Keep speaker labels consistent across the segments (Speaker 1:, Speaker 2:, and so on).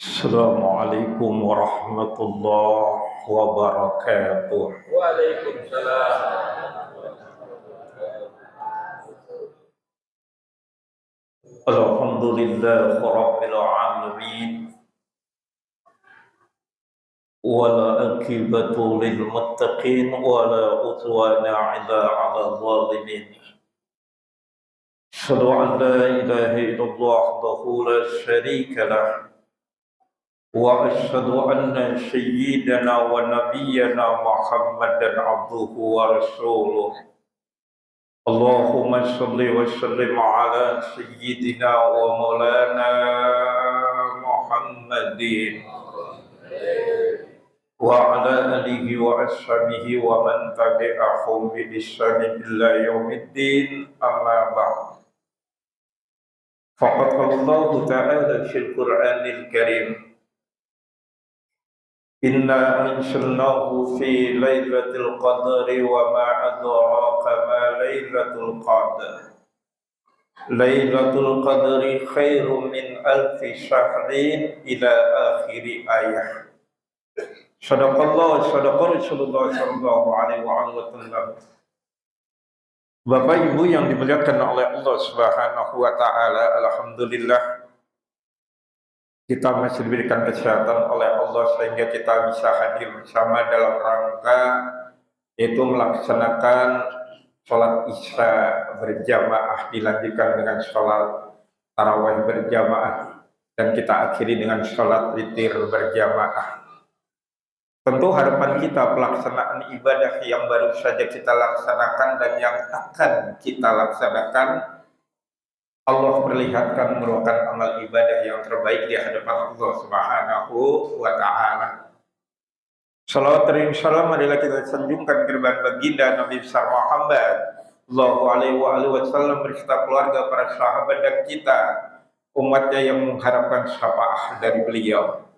Speaker 1: Assalamualaikum warahmatullahi wabarakatuh.
Speaker 2: Waalaikumsalam.
Speaker 1: Alhamdulillah rabbil alamin. Wala akibatu lil muttaqin wala udwana illa 'ala zalimin. Asyhadu an la ilaha illallah wahdahu la syarika lah. Wa asyhadu anna sayyidana wa nabiyyana Muhammadan abduhu wa rasuluh. Allahumma salli wa sallim ala sayyidina wa maulana Muhammadin wa ala alihi wa ashabihi wa man tabi'ahum bi ihsanin ila yaumiddin, amma ba'd. Faqad Allah ta'ala fil Qur'anil Karim, inna anzalnahu fi lailatul qadri wa ma adraka ma lailatul qadr. Lailatul qadri khairum min alfi syahrin ila akhiri ayah. Sadaqallah sadaqa Rasulullah sallallahu alaihi wa sallam. Bapak Ibu yang dimuliakan oleh Allah Subhanahu wa taala, alhamdulillah kita masih diberikan kesehatan oleh Allah sehingga kita bisa hadir bersama dalam rangka yaitu melaksanakan sholat isya berjamaah, dilanjutkan dengan sholat tarawih berjamaah, dan kita akhiri dengan sholat witir berjamaah. Tentu harapan kita pelaksanaan ibadah yang baru saja kita laksanakan dan yang akan kita laksanakan, Allah perlihatkan merupakan amal ibadah yang terbaik di hadapan Allah Subhanahu wa ta'ala. Salawat dan salam adalah kita sanjungkan kepada baginda Nabi besar Muhammad sallallahu alaihi wasallam beserta keluarga, para sahabat dan kita umatnya yang mengharapkan syafaat dari beliau.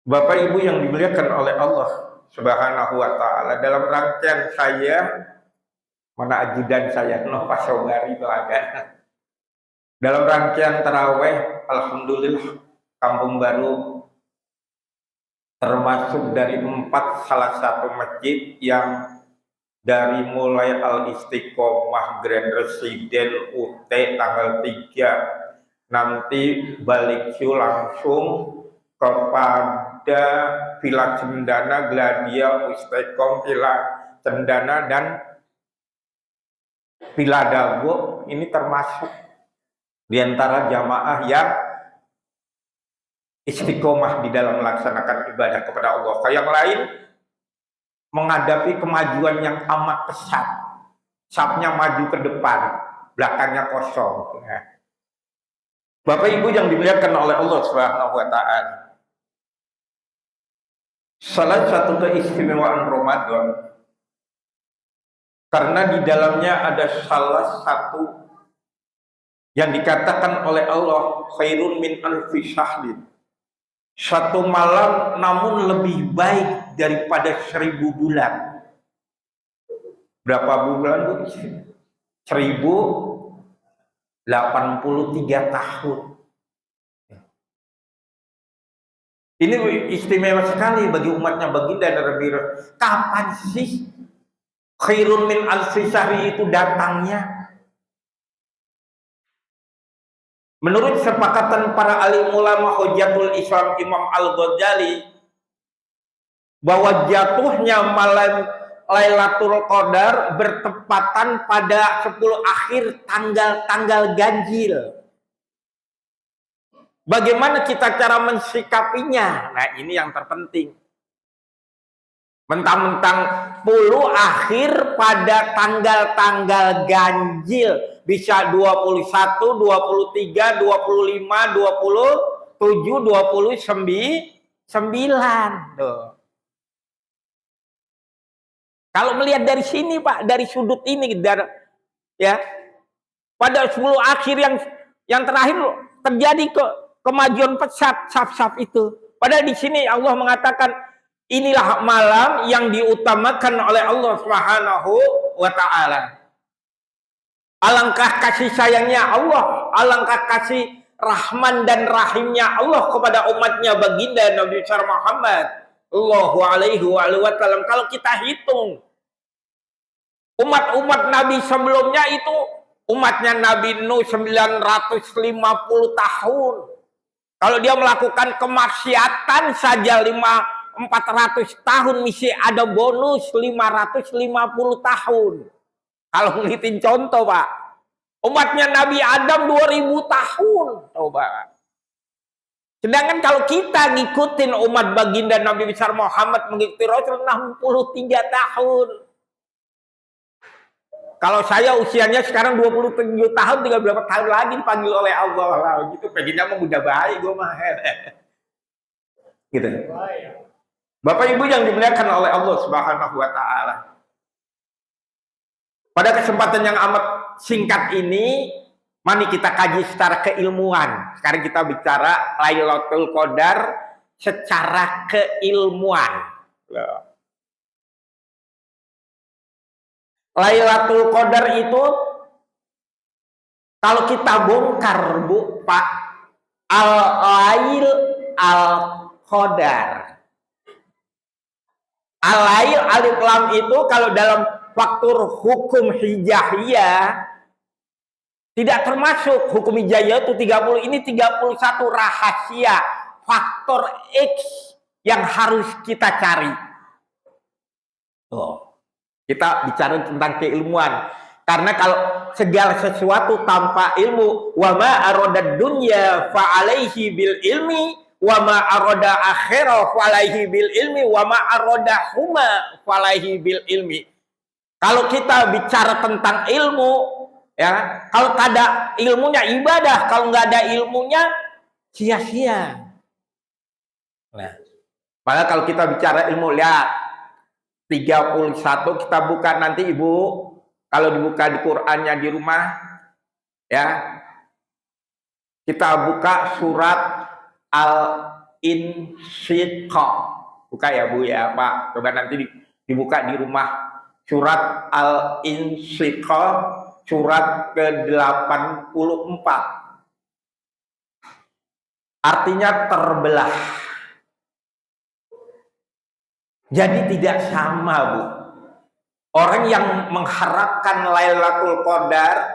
Speaker 1: Bapak Ibu yang dimuliakan oleh Allah Subhanahu wa taala, dalam rangkaian saya mana ajudan saya Nova Sobari Belaga. Dalam rangkaian taraweh, alhamdulillah Kampung Baru termasuk dari 4 salah satu masjid yang dari mulai Al-Istiqomah, Grand Residen, UT tanggal 3, nanti balik langsung kepada Villa Cendana, Gladia, Istiqom, Villa Cendana, dan Villa Dago. Ini termasuk di antara jamaah yang istiqomah di dalam melaksanakan ibadah kepada Allah. Yang lain menghadapi kemajuan yang amat pesat, sapnya maju ke depan, belakangnya kosong. Bapak Ibu yang dimuliakan oleh Allah Subhanahu wa taala, salah satu keistimewaan Ramadan karena di dalamnya ada salah satu yang dikatakan oleh Allah khairun min alfi syahrin, satu malam namun lebih baik daripada 1000 bulan. Berapa bulan Bu? 1083 tahun. Ini istimewa sekali bagi umatnya baginda Nabi. Kapan sih khairun min alfi syahri itu datangnya? Menurut sepakatan para alim ulama Hujatul Islam Imam Al-Ghazali, bahwa jatuhnya malam Lailatul Qadar bertepatan pada 10 akhir tanggal-tanggal ganjil. Bagaimana kita cara mensikapinya? Nah, ini yang terpenting. Mentang-mentang 10 akhir pada tanggal-tanggal ganjil, bisa 21, 23, 25, 27, 29. Tuh. Kalau melihat dari sini Pak, dari sudut ini, ya, pada 10 akhir yang terakhir terjadi kemajuan pesat saf-saf itu. Padahal di sini Allah mengatakan inilah malam yang diutamakan oleh Allah Subhanahu wa taala. Alangkah kasih sayangnya Allah, alangkah kasih Rahman dan Rahimnya Allah kepada umatnya baginda Nabi besar Muhammad Sallallahu Alaihi Wasallam. Kalau kita hitung umat-umat Nabi sebelumnya itu, umatnya Nabi Nuh 950 tahun. Kalau dia melakukan kemaksiatan saja 400 tahun, mesti ada bonus 550 tahun. Kalau ngitung contoh, Pak. Umatnya Nabi Adam 2000 tahun. Coba. Sedangkan kalau kita ngikutin umat baginda Nabi besar Muhammad mengikuti Rasul 63 tahun. Kalau saya usianya sekarang 27 tahun, tinggal berapa tahun lagi dipanggil oleh Allah lah. Gitu, pengennya mah udah baik gue mah. Gitu. Bapak Ibu yang dimuliakan oleh Allah Subhanahu wa taala. Pada kesempatan yang amat singkat ini, mari kita kaji secara keilmuan. Sekarang kita bicara Lailatul Qadar secara keilmuan. Lailatul Qadar itu kalau kita bongkar, Bu, Pak, Al-Lail Al-Qadar. Al-Lail alif lam itu kalau dalam faktor hukum hijaiyah tidak termasuk. Hukum hijaiyah itu 30, ini 31 rahasia faktor X yang harus kita cari. Kita bicara tentang keilmuan, karena kalau segala sesuatu tanpa ilmu, wa ma aradad dunya fa alaihi bil ilmi, wa ma arada akhirah fa alaihi bil ilmi, wa ma arada huma fa alaihi bil ilmi. Kalau kita bicara tentang ilmu, ya, kalau tak ada ilmunya ibadah, kalau nggak ada ilmunya sia-sia. Nah, padahal kalau kita bicara ilmu, lihat 31 kita buka nanti Ibu, kalau dibuka di Qur'annya di rumah, ya, kita buka surat Al-Insyiqaq. Buka ya Bu ya Pak, coba nanti dibuka di rumah surat Al-Insyiqaq, surat ke-84. Artinya terbelah. Jadi tidak sama, Bu. Orang yang mengharapkan Lailatul Qadar,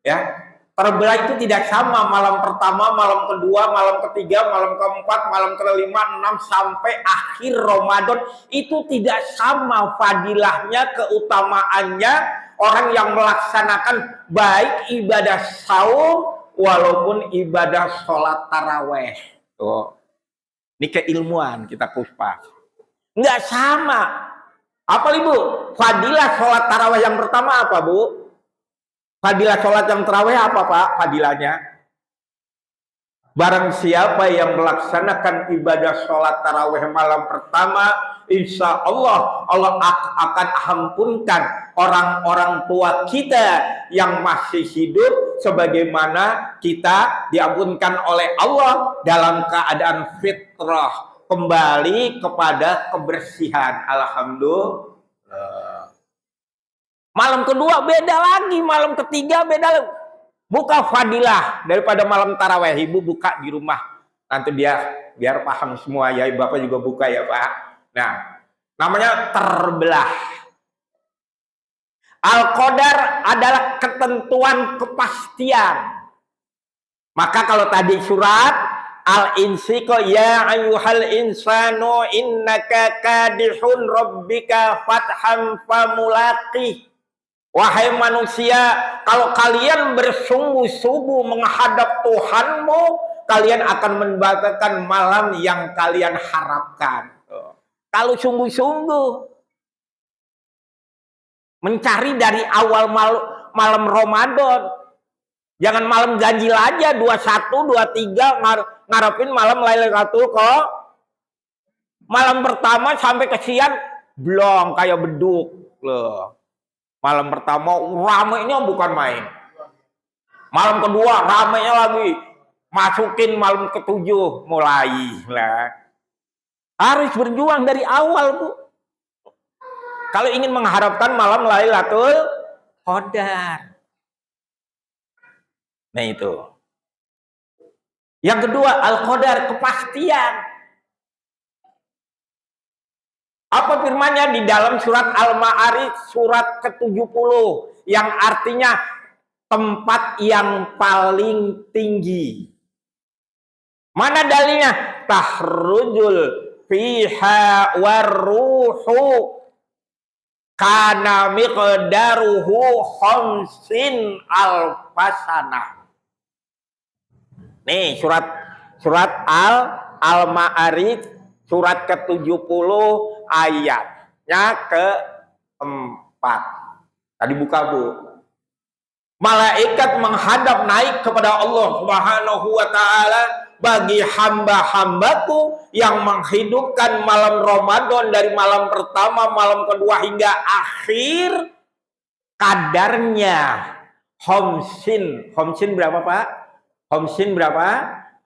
Speaker 1: ya, terbelah itu tidak sama. Malam pertama, malam kedua, malam ketiga, malam keempat, malam kelima, 6 sampai akhir Ramadan itu tidak sama fadilahnya, keutamaannya. Orang yang melaksanakan baik ibadah saum walaupun ibadah sholat taraweh. Tuh. Ini keilmuan kita kupas. Nggak sama. Apa Ibu? Fadilah sholat tarawih yang pertama apa, Bu? Fadilah sholat yang tarawih apa, Pak? Fadilahnya? Barang siapa yang melaksanakan ibadah sholat tarawih malam pertama, insya Allah akan ampunkan orang-orang tua kita yang masih hidup, sebagaimana kita diampunkan oleh Allah dalam keadaan fitrah, kembali kepada kebersihan. Alhamdulillah. Malam kedua beda lagi, malam ketiga beda lagi. Buka fadilah daripada malam taraweh. Ibu buka di rumah, nanti biar paham semua ya. Bapak juga buka ya Pak. Nah, namanya terbelah. Al-Qadar adalah ketentuan kepastian. Maka kalau tadi surat Al-Insyiqaq, ya ayyuhal insanu innaka kadihun rabbika fatham famulaqih. Wahai manusia, kalau kalian bersungguh-sungguh menghadap Tuhanmu, kalian akan mendapatkan malam yang kalian harapkan. Kalau sungguh-sungguh mencari dari awal malam Ramadan. Jangan malam ganjil aja, 21, 23 ngarepin malam Lailatul Qadar. Malam pertama sampai ke siang blong kayak beduk loh. Malam pertama ramainya bukan main. Malam kedua ramainya lagi. Masukin malam ke-7 mulai lah. Harus berjuang dari awal, Bu. Kalau ingin mengharapkan malam Lailatul Qadar. Nah itu. Yang kedua, al-qadar, kepastian. Apa firmannya di dalam surat Al-Ma'arij surat ke-70 yang artinya tempat yang paling tinggi. Mana dalilnya? Tahrujul fiha warruhu kana miqdaruhu khamsin alfasana. Nih surat Al-Ma'arij surat ke-70 ayatnya ke-4. Tadi buka, Bu. Malaikat menghadap naik kepada Allah Subhanahu wa taala, bagi hamba-hambaku yang menghidupkan malam Ramadan dari malam pertama, malam kedua hingga akhir, kadarnya khamsin. Khamsin berapa, Pak? Khamsin berapa?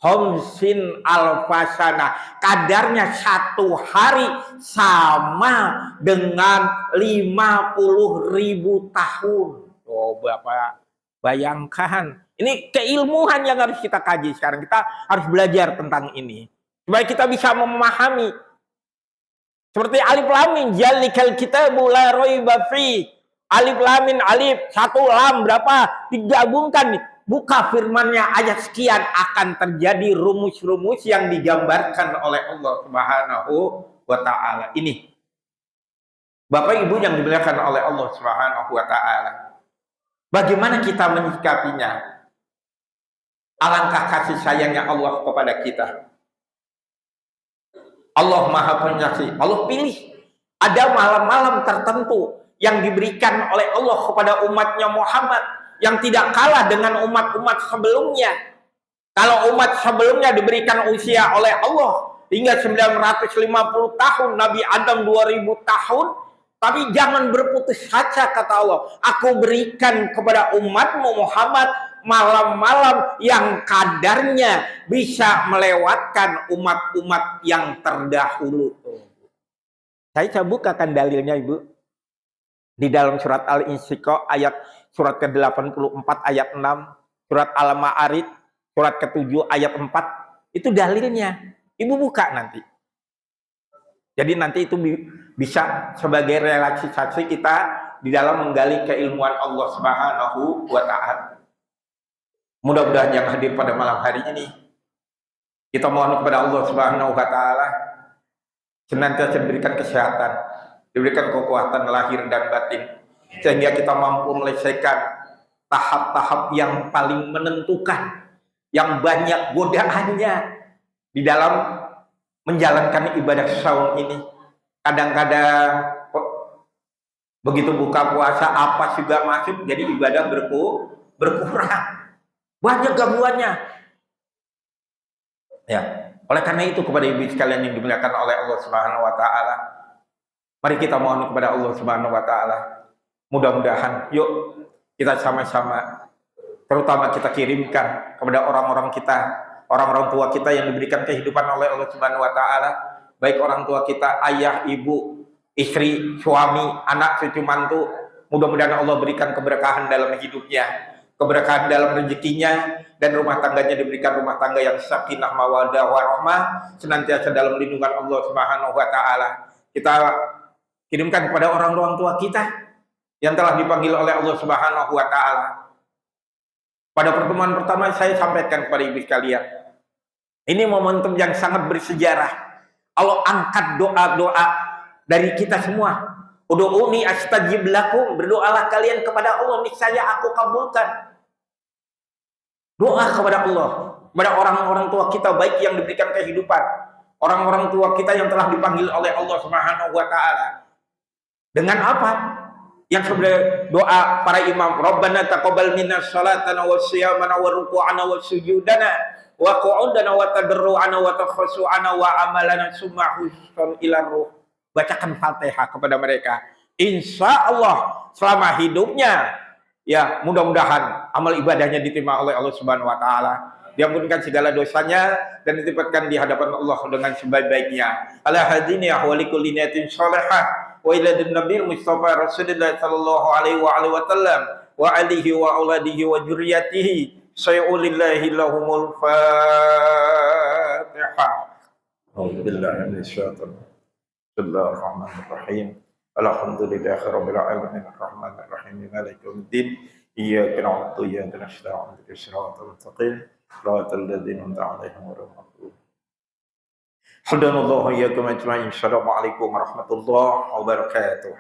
Speaker 1: Khamsin alfasana. Kadarnya satu hari sama dengan 50.000 tahun. Oh, Bapak bayangkan. Ini keilmuan yang harus kita kaji sekarang. Kita harus belajar tentang ini supaya kita bisa memahami. Seperti alif lam mim, zalikal kitabu la raiba fi. Alif lam mim, alif, satu lam berapa? Digabungkan nih. Buka firmannya ayat sekian, akan terjadi rumus-rumus yang digambarkan oleh Allah Subhanahu wa taala. Ini Bapak Ibu yang dimuliakan oleh Allah Subhanahu wa taala. Bagaimana kita menyikapinya? Alangkah kasih sayangnya Allah kepada kita. Allah Maha Pengasih. Allah pilih ada malam-malam tertentu yang diberikan oleh Allah kepada umatnya Muhammad yang tidak kalah dengan umat-umat sebelumnya. Kalau umat sebelumnya diberikan usia oleh Allah hingga 950 tahun, Nabi Adam 2000 tahun, tapi jangan berputus asa, kata Allah. Aku berikan kepada umatmu Muhammad malam-malam yang kadarnya bisa melewatkan umat-umat yang terdahulu. Saya bukakan dalilnya, Ibu. Di dalam surat Al-Insyiqaq ayat surat ke-84 ayat 6, surat Al-Ma'arij surat ke-7 ayat 4, itu dalilnya. Ibu buka nanti. Jadi nanti itu bisa sebagai relaksasi kita di dalam menggali keilmuan Allah Subhanahu wa taala. Mudah-mudahan yang hadir pada malam hari ini, kita mohon kepada Allah Subhanahu wa taala senantiasa diberikan kesehatan, diberikan kekuatan lahir dan batin, sehingga kita mampu menyelesaikan tahap-tahap yang paling menentukan, yang banyak godaannya di dalam menjalankan ibadah saum ini. Kadang-kadang begitu buka puasa apa juga masuk, jadi ibadah berkurang. Banyak gangguannya. Ya, oleh karena itu kepada ibu sekalian yang dimuliakan oleh Allah Subhanahu wa taala, mari kita mohon kepada Allah Subhanahu wa taala, mudah-mudahan yuk kita sama-sama, terutama kita kirimkan kepada orang-orang kita, orang-orang tua kita yang diberikan kehidupan oleh Allah Subhanahu wa taala, baik orang tua kita, ayah, ibu, istri, suami, anak, cucu, mantu, mudah-mudahan Allah berikan keberkahan dalam hidupnya, keberkahan dalam rezekinya, dan rumah tangganya diberikan rumah tangga yang sakinah mawaddah warahmah, senantiasa dalam lindungan Allah Subhanahu wa taala. Kita kirimkan kepada orang-orang tua kita yang telah dipanggil oleh Allah Subhanahu wa taala. Pada pertemuan pertama saya sampaikan kepada ibu sekalian, ini momentum yang sangat bersejarah. Allah angkat doa-doa dari kita semua. Udu'uni astajib lakum, berdoalah kalian kepada Allah, niscaya aku kabulkan. Doa kepada Allah, kepada orang-orang tua kita baik yang diberikan kehidupan, orang-orang tua kita yang telah dipanggil oleh Allah Subhanahu wa taala. Dengan apa? Yang sebenarnya doa para imam, Rabbana taqabbal minna shalatana wa siyamana wa ruku'ana wa sujudana wa qu'udana wa tadarru'ana wa takhassu'ana wa amalana summa husnul ila ruh. Bacakan Fatihah kepada mereka. Insya Allah selama hidupnya, ya mudah-mudahan amal ibadahnya diterima oleh Allah Subhanahu wa taala. Diampunkan segala dosanya dan ditempatkan di hadapan Allah dengan sebaik-baiknya. Ala hadini ahwali kulli niyatin shalihah wa ila nabiyyil mustafa Rasulullah sallallahu alaihi wa sallam wa alihi wa auladihi wa dzurriyyatihi sayulillahi lahumul Fatihah. Alhamdulillah min syaitan. Bismillahirrahmanirrahim. Alhamdulillahirabbil alamin arrahmanir rahim maliki yaumiddin. Iyyaka na'budu wa iyyaka nasta'in ihdinas siratal mustaqim siratal ladzina an'amta 'alaihim ghairil maghdubi 'alaihim waladdallin. Assalamualaikum warahmatullahi wabarakatuh.